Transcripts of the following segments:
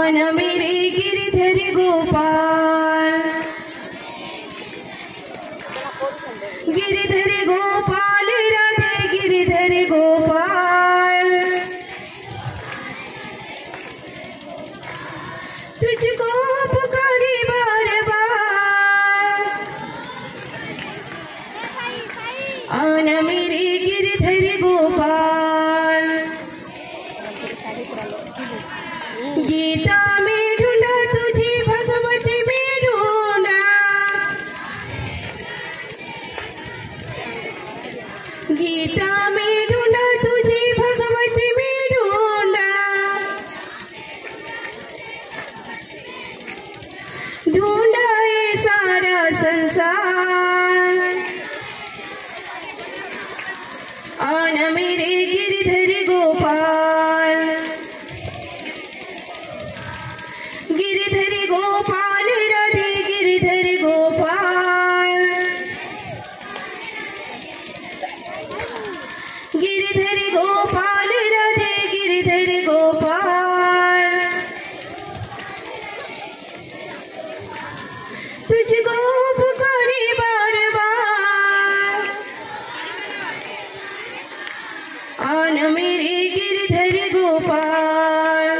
आना मेरे गिरिधर गोपाल, गिरिधर गोपाल राधे गिरिधर गोपाल, तुझको पुकारे बार बार, आना मेरे गिरिधर गोपाल। गीता में ढूंढा तुझे भगवत में ढूंढा, गीता में ढूंढा तुझे भगवत में ढूंढा, ढूंढा ये सारा संसार, आना मेरे गिरिधर गोपाल, गिरिधर गोपाल राधे गिरिधर गोपाल, गिरिधर गोपाल राधे गिरिधर गोपाल, तुझको पुकारे बार बार, आना मेरे गिरिधर गोपाल,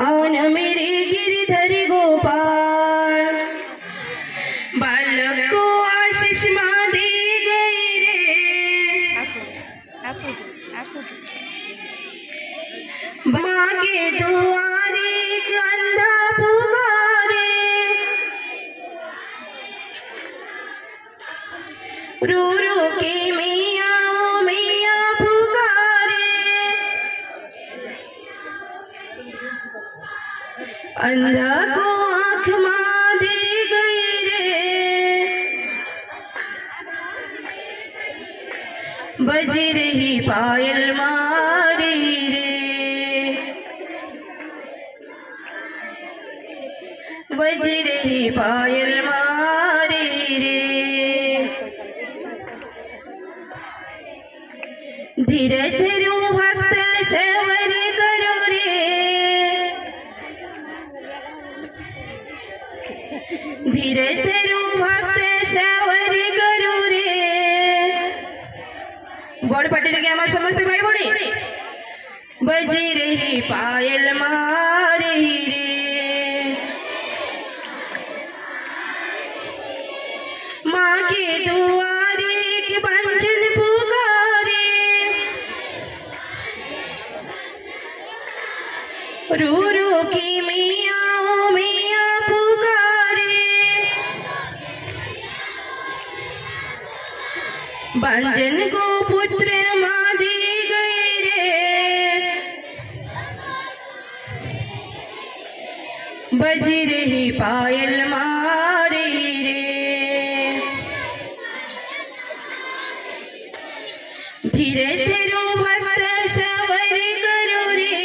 आना मेरे गिरिधर गोपाल। बालक को आशीष माँ दे गई रे, माँ के दुआरे एक अंधा पुकारे, रो रो के मैया ओ मैया पुकारे, अंधा को आँख माँ दे गई रे, बज रही पायल मारी रे, बज रही पायल मारी रे, धीरज धरो भक्त सवर करो रे, धीरज धरो भक्त सवर करो रे, बड़ पार्टी लगे हमारे समस्त भाई बोली, बजी रही पायल मारी रे, माँ के दुआरे एक बंजन पुकारे, रो रो की मैया ओ मैया पुकारे, बंजन को पुत्र माँ दी गई रे, बज रही पायल मारी रे, धीरे धीरे भक्त सवर करो रे,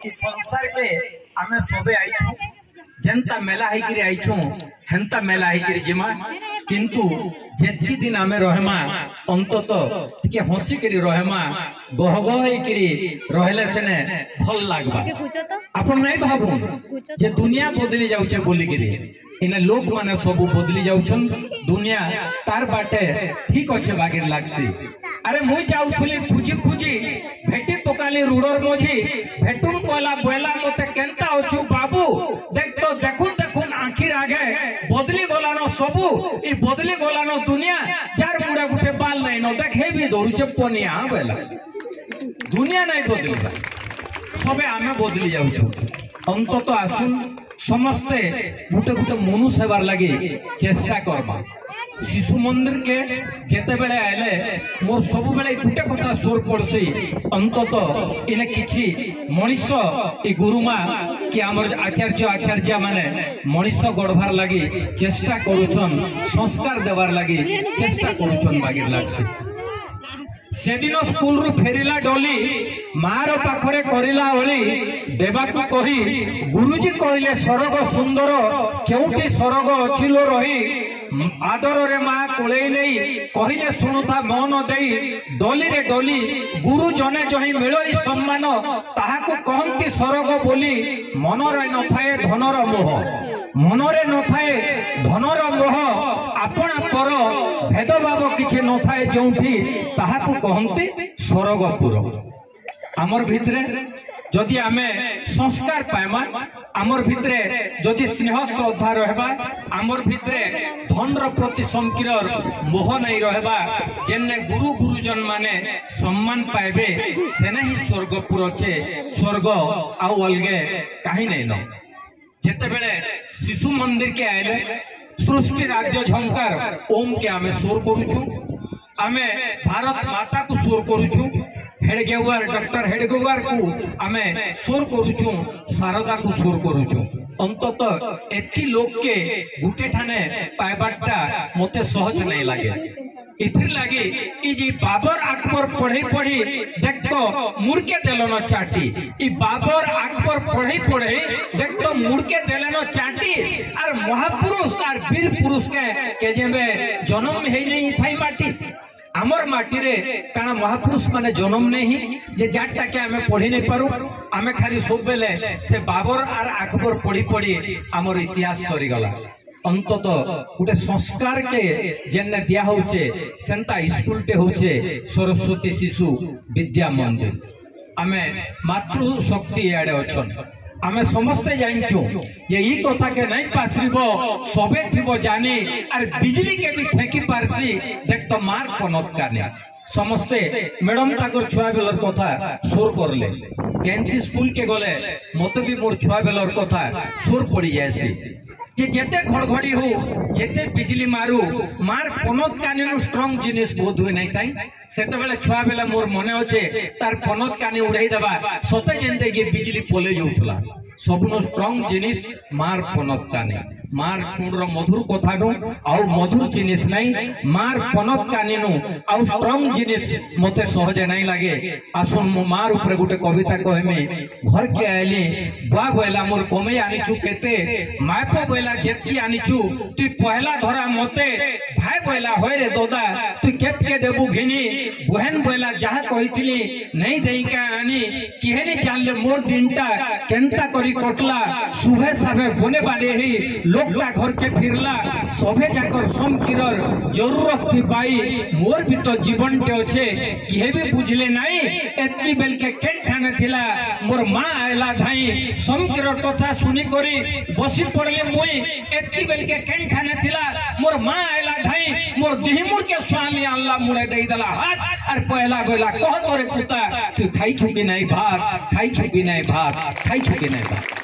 संसार के आमे सबे आइछु जनता मेला है कि आइछु हेंता मेला है कि जिमा किंतु जेति दिन आमे रहमा अंतत के हंसी करी रहमा गहगह करी रहले सेने भल लागबा आपण नहीं भाबू जे दुनिया बदली जाउछे बोली करी इने लोक माने सब बदली जाउछन दुनिया तार बाटे ठीक अच्छे बागिर लागसी अरे मुई जाउथली खुजी खुजी भेटी पकाली रुडर मझी भेटुन कहला बोला मते केनता अछु बाबू देख तो देखुन देखुन आखिर आगे बदली गलानो सबू ई बदली गलानो दुनिया जार मुड़ा गुटे बाल नहीं न देखे भी दौड़ुचे पनिया बेला दुनिया नहीं बदली सबे आमे बदली जाऊँ अंतत आसुन समस्ते गुटे गुटे मनुष्य हेबार लगी चेष्टा करबा। शिशु मंदिर के जेते बेले आले मोर सब बेले गुटे कथा सोर पड़सी अंतत इने किछि मनीष ई गुरुमा कि आमर आचार्य आचार्य माने मनीष गढ़वार लगी चेष्टा करूछन संस्कार देवार लगी चेष्टा करूछन बागिर लागसी। सेदिन स्कूल रु फेरिला डोली मार पाखरे करिला ओली देवाकू कही गुरुजी कहले सरग सुंदर केउटी सरग अछिलो रही आदर रे माँ कोले नहीं कहिले शुणुता मन दे डोली रे डोली गुरु जने जही मिलई सम्मान ताहाकू कहंती सरग बोली मनरे न थाए धनर मोह मनरे न थाए धनर मोह आपण पर भेदभाव किछि न थाए जोंठी ताहाकू कहंती स्वर्गपुर। आमर भितरे जदि आमे संस्कार पाइमा आमर भितरे जदि स्नेह श्रद्धा रहबा आमर भितरे धनर प्रति संकीर्णर मोह नहीं रहबा जेने गुरु गुरुजन माने सम्मान पाइबे सेने ही स्वर्गपुर छे स्वर्ग आउ अलगे कहीं नहीं न। जेते बेले शिशु मंदिर के आइले सृष्टि राज्य झंकार ओम के आमे सोर करूछु आमे भारत माता को सोर करूछु हेडगेवार डॉक्टर हेडगेवार को आमे सोर करूछु शारदा को सोर करूछु अंतत एति लोक के गुटे ठाने पाइबाटा मते सहज नहीं लागे। इथिर लागे ई जी बाबर अकबर पढ़े पढ़ी देख तो मुड़के देलन चाटी ई बाबर अकबर पढ़े पढ़े देख तो मुड़के देलन चाटी और महापुरुष और वीर पुरुष के जेबे जन्म हे नहीं थाई माटी आमर माटी रे काना महापुरुष माने जन्म नहीं जे जाटा के हमें पढ़ी नहीं पारू आमे खाली सब बेले से बाबर और अकबर पढ़ी पढ़ी आमर इतिहास सरी गला। अंतत गोटे संस्कार के जेने दिया होचे सेंता स्कूल टे होचे सरस्वती शिशु विद्या मंदिर आमे मातृ शक्ति आड़े अछन आमे समस्ते जानछु ये ई कथा के नहीं पासरिबो सबे थिबो जानी और बिजली के भी छेकी पारसी देख तो मार पनत काने समस्ते मैडम ताकर छुआ बेलर कथा सुर करले कैंसी स्कूल के गले मते भी मोर छुआ बेलर कथा सुर पड़ी जायसी कि जेते घड़घड़ी हो जेते बिजली मारू मार पनत कानी स्ट्रांग जिनिस बहुत हुए नहीं ताई सेते बेले छुआ बेला मोर मने होचे तार पनत कानी उड़ाई देबा सते जेंते के बिजली पोले जोउथला सबनो स्ट्रांग जिनिस मार पनत कानी मार पुंडर मधुर कथा नु आउ मधुर जिनिस नहीं मार पनत कानी नु आउ स्ट्रांग जिनिस मते सहजे नहीं लागे। आसुन मो मार ऊपर गुटे कविता कहमे घर के आइली बुआ बोला मोर कमे आनिचु केते मापो बोला जेतकी आनिचु तू पहला धरा मते भाई बोला होय रे दोदा तू केत के देबु घिनी बहन बोला जहा कहितली नहीं देई का आनी किहेनी जानले मोर दिनटा केनता करी कटला सुबह सबे बने बाडे ही लोकटा घर के फिरला सभे जाकर समकिरर जरूरत थी पाई मोर भी तो जीवन टे अच्छे किहे भी बुझले नहीं एतकी बेल के केन ठाने थिला मोर माँ आयला धाई समकिरर कथा सुनी करी बसी पड़ले मुई एतकी बेल के केन ठाने थिला मोर माँ आयला धाई मोर दिहिमुर के स्वाली अल्लाह मुड़े दे दला हाथ और पहला बेला कह तोरे पुता तू खाई छुकी नहीं भात खाई छुकी नहीं भात खाई छुकी नहीं भात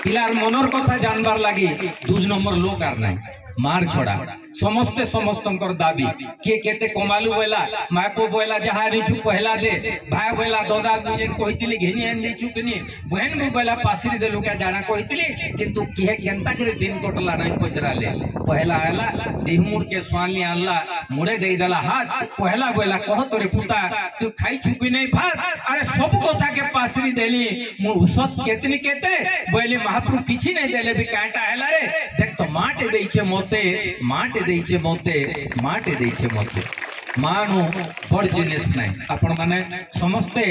पिलार मनर कथा जानबार लगी 2 नंबर लोक आर नहीं मार छोड़ा समस्ते समस्तंकर दाबी के केते कमालू बोला माको बोला जहा रिचु पहला दे भाई बोला दोदा मुझे कहितली घेनी आन दे चुकनी बहन भी बोला पासरी दे लुका जाना कहितली किंतु किहे केनता करे दिन कटला नहीं पचरा ले पहला आला देहमुर के स्वाली अल्लाह मुड़े दे दला हाथ पहला बोला कह तोरे पुता तू खाई चुकी नहीं भात अरे सब कथा के पासरी देली मु उसत केतनी केते बोली महाप्रभु किछि नहीं देले भी कांटा हैला रे देख तो माटे देइछे मोते माटे देइछे मोते माटे देइछे मोते मानु बड़ जिनिस नहीं आपण माने समस्ते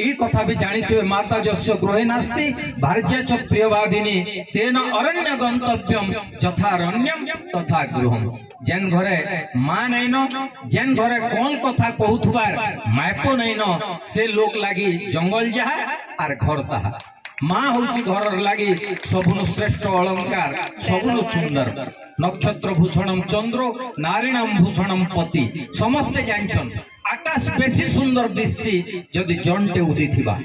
ई कथा भी जानिथिबे माता जस्य गृहे नास्ति भार्या च प्रियवादिनी तेन अरण्य गंतव्यम यथारण्यम तथा गृहम जेन घरे मां नहीं न जेन घरे कौन कथा कहूथुबार मापो नहीं न से लोक लागी जंगल जहा आर घर ताहा माँ हूँ घर लगी सबुनु श्रेष्ठ अलंकार सबुनु सुंदर नक्षत्र भूषणम चंद्र नारीणाम भूषणम पति समस्ते जानछन आकाश बेसी सुंदर दिससी जदि जंटे उदी थिबा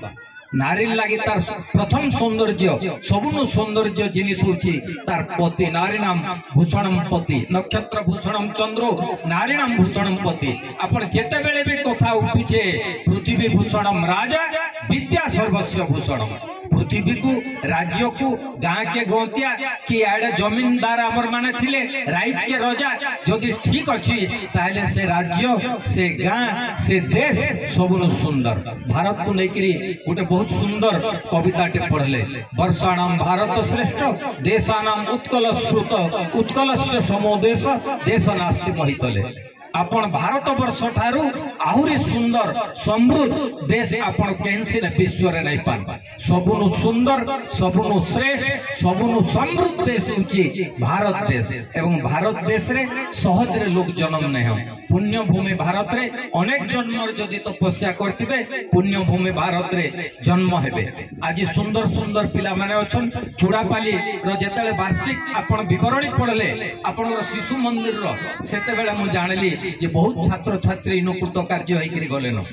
नारी लगी तार प्रथम सौंदर्य सबुनु सौंदर्य जिनिस होची तार पति नारी नाम भूषणम पति नक्षत्र भूषणम चंद्र नारी नाम भूषणम पति आपण जेते बेले भी कथा उठुचे पृथ्वी भूषणम राजा विद्या सर्वस्व भूषणम पृथ्वी को राज्य को गाँ के गौतिया कि आड़े जमीनदार आमर माने थिले राइज के राजा जदि ठीक अच्छी ताहले से राज्य से गाँ से देश सबुनु सुंदर भारत को लेकरी गोटे बहुत सुंदर कविताटे पढ़ले वर्षाणाम भारत श्रेष्ठ देशानाम उत्कल श्रुत उत्कलस्य समो देश देश नास्ति कहितले आपण भारत वर्ष ठारू आहुरी सुंदर समृद्ध देश आपण केनसी विश्व रे नहीं पान सबुनु सुंदर सबुनु श्रेष्ठ सबुनु समृद्ध देश होची भारत देश एवं भारत देश रे सहज रे लोक जन्म नहीं हो पुण्य भूमि भारत रे अनेक जन्म जदि तपस्या करथिबे पुण्य भूमि भारत रे जन्म हेबे आज सुंदर सुंदर पिला माने अछन चुड़ापाली रो जेतले वार्षिक आपण विवरणी पढ़ले आपण शिशु मंदिर रो सेते बेला मु जानली जे बहुत छात्र छात्री इनुकृत कार्य होइकरी गलेन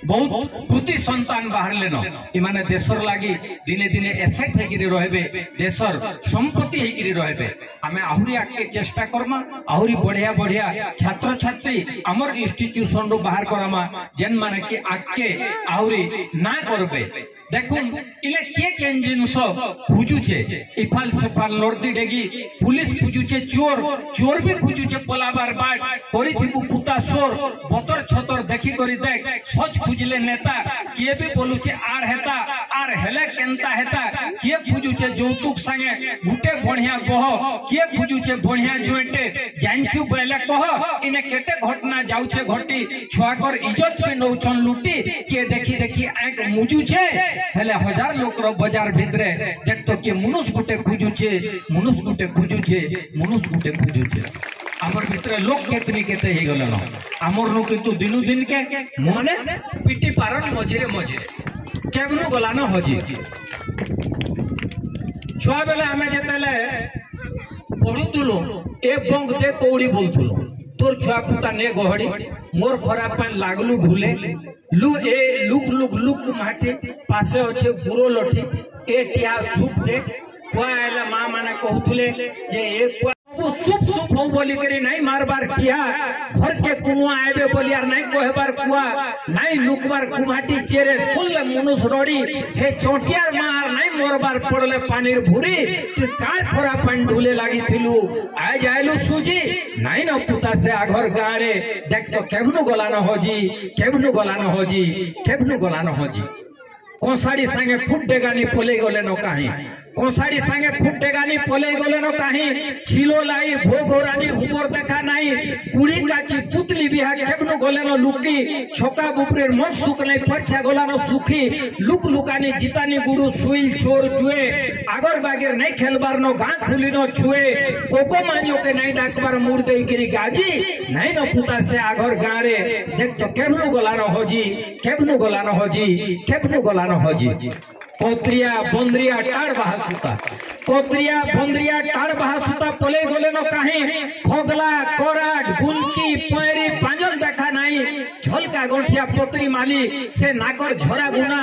बहुत कृति संतान बाहरले न इमाने देशर लागी दिने दिने एसेट हेकिरी रहबे देशर संपत्ति हेकिरी रहबे हमें आहुरी आके चेष्टा करमा आहुरी बढ़िया बढ़िया छात्र छात्री हमर इंस्टीट्यूशन रो बाहर करामा जेन माने कि आके आहुरी ना करबे देखुन इले केन जिनस खुजुचे इफाल सेफाल नर्दी डेगी पुलिस खुजुचे चोर चोर भी खुजुचे पलाबार बाट करिथिबु पुता सोर बतर छतर देखि करी देख सच खुजले नेता किए भी बोलुचे आर हेता आर हेले केनता हेता किए खुजुचे जौतुक संगे गुटे बढ़िया बह किए खुजुचे बढ़िया जोइटे जानछु बेले कह इने केते घटना जाउछे घटी छुआकर इज्जत पे नौचन लुटी किए देखि देखि आंख मुजुचे हेले हजार लोक रो बाजार भितरे देख तो के मनुष्य गुटे खुजुचे मनुष्य गुटे खुजुचे मनुष्य गुटे खुजुचे आमर भितरे लोक केतनी केते हे गलन आमर नु किंतु दिनु दिन के मने पिटी पारन मझिरे मझिरे केमनु गलान हजी छुआ बेले हमें जेतेले पढुतुलो एक बंग दे कौड़ी बोलतुलो तोर छुआ पुता ने गहड़ी मोर खराब पान लागलू भूले लु ए लुक लुक लुक माटी पासे अच्छे बुरो लठी ए टिया सुप दे कुआ आइला माँ माने कहतुले जे एक सुप सुप हो बोली करी नहीं मारबार किया घर के कुआ आबे बोली यार नहीं कहबार कुआ नहीं लुकबार कुमाटी चेरे सुनले मनुष्य रोड़ी हे चोटियार मार नहीं मोरबार पड़ले पानीर भूरी तू का थोड़ा पानी ढूले लागी थिलु आज आइलु सुजी नहीं न पुता से आघर गाड़े देख तो केबनु गलान होजी केबनु गलान होजी केबनु गलान होजी कोसाड़ी संगे फुट डेगानी पोले गले न काही कोसाड़ी संगे फुट डेगानी पोले गले न काही छिलो लाई भोगोरानी हुमर देखा नहीं कुड़ी काची पुतली बिहा केबनु गले न लुकी छोका बुपरेर मन सुख नहीं पछा गला न सुखी लुक लुकानी जितानी गुडू सुइल चोर जुए आगर बागेर नहीं खेलबार न गां खुली न छुए कोको मानियो के नहीं डाकबार मुड़ देई गिरी गाजी नहीं न पुता से आगर गारे देख तो केबनु गला न होजी केबनु गला न होजी केबनु गला न होजी कोत्रिया बंद्रिया टाड़ बहासुता कोत्रिया बंद्रिया टाड़ बहासुता पोले गोले न काहे खोगला कोराट गुंची पैरी पांजल देखा नहीं झलका गंठिया पोत्री माली से नाकर झरा गुना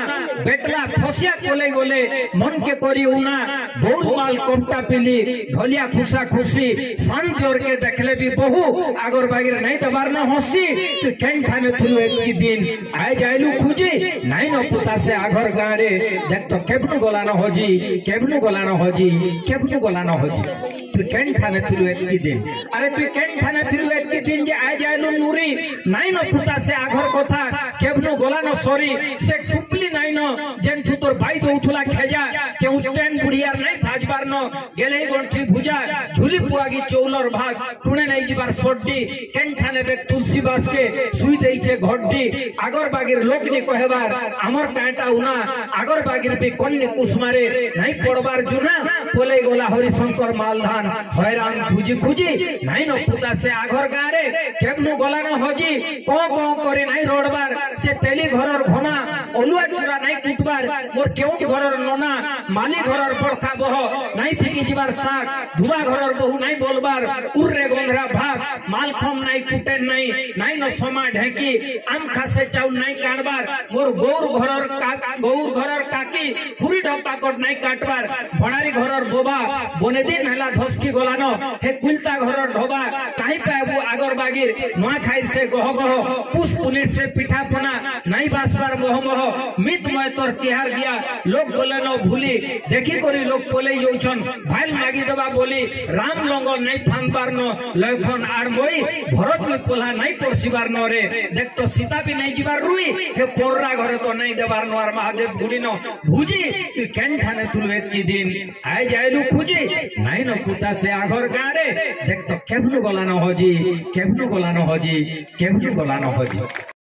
बेटला फसिया पोले गोले मन के करी उना बहुत माल कोपटा पिली ढोलिया खुशा खुशी सान जोर के देखले भी बहु आगर बागिर नहीं दबार न हंसी तू केन खाने थुलु एक दिन आय जाइलु खुजी नहीं न पुता से आगर गाड़े देख तो केबनु गलान होजी केबनु गलान होजी केबनु गलान होजी तू केन खाने थिलु एतकी दिन अरे तू केन खाने थिलु एतकी दिन जे आय जाइलु नुरी नहीं न पुता से आघर कथा केबनु गलान सरी से टुपली नहीं न जेन तू तोर भाई दउथुला खेजा केउ टेन बुढ़ियार नहीं भाजबार न गेले गंठी भुजा झुली पुआगी चौलर भाग टुणे नहीं जिबार सोड्डी केन खाने बे तुलसी बास के सुई देइछे घड्डी आगर बागिर लोकनी कहबार हमर कांटा उना आगर बागिर भी कन्ने कुसमारे नहीं पड़बार जुना बोले गला हरिशंकर मालधान हैरान खुजी खुजी नहीं न पुता से आघर गारे केबनु गला न हजी को करे नहीं रोडबार से तेली घरर घना अलुआ चूरा नहीं कुटबार मोर केउट घरर नना माली घरर बड़का बह नहीं फिकी जीवार साग धुआ घरर बहु नहीं बोलबार उर्रे गंधरा भाग माल खम नहीं कुटे नहीं न समा ढेकी आम खासे चाउल नहीं काटबार मोर गौर घरर काकी खुरी ढप्पा कट नहीं काटबार भणारी घरर बोबा बने दिन हला धसकी गलानो हे कुलता घरर ढोबा काई पाबू आगर बागिर नुआ खाई से गह गह पुष पुलिस से पिठा पना नहीं बासबार मोह मोह मित मय तोर तिहार गया लोग बोले न भूली देखी करी लोग बोले जोछन भाईल मागी देबा बोली राम लंगल नहीं फानबार न लखन आड़बई भरत में पोला नहीं पोसीबार न रे देख तो सीता भी नहीं जीवार रुई हे पोररा घरे तो नहीं देबार न आर महादेव गुड़ी न भुजी तू केन ठाने तुलवेत की दिन आय जायलु खुजी नहीं न पुता से आघर गारे देख तो केबनु गला न हजी केबनु गला न हजी केबनु गला न हजी।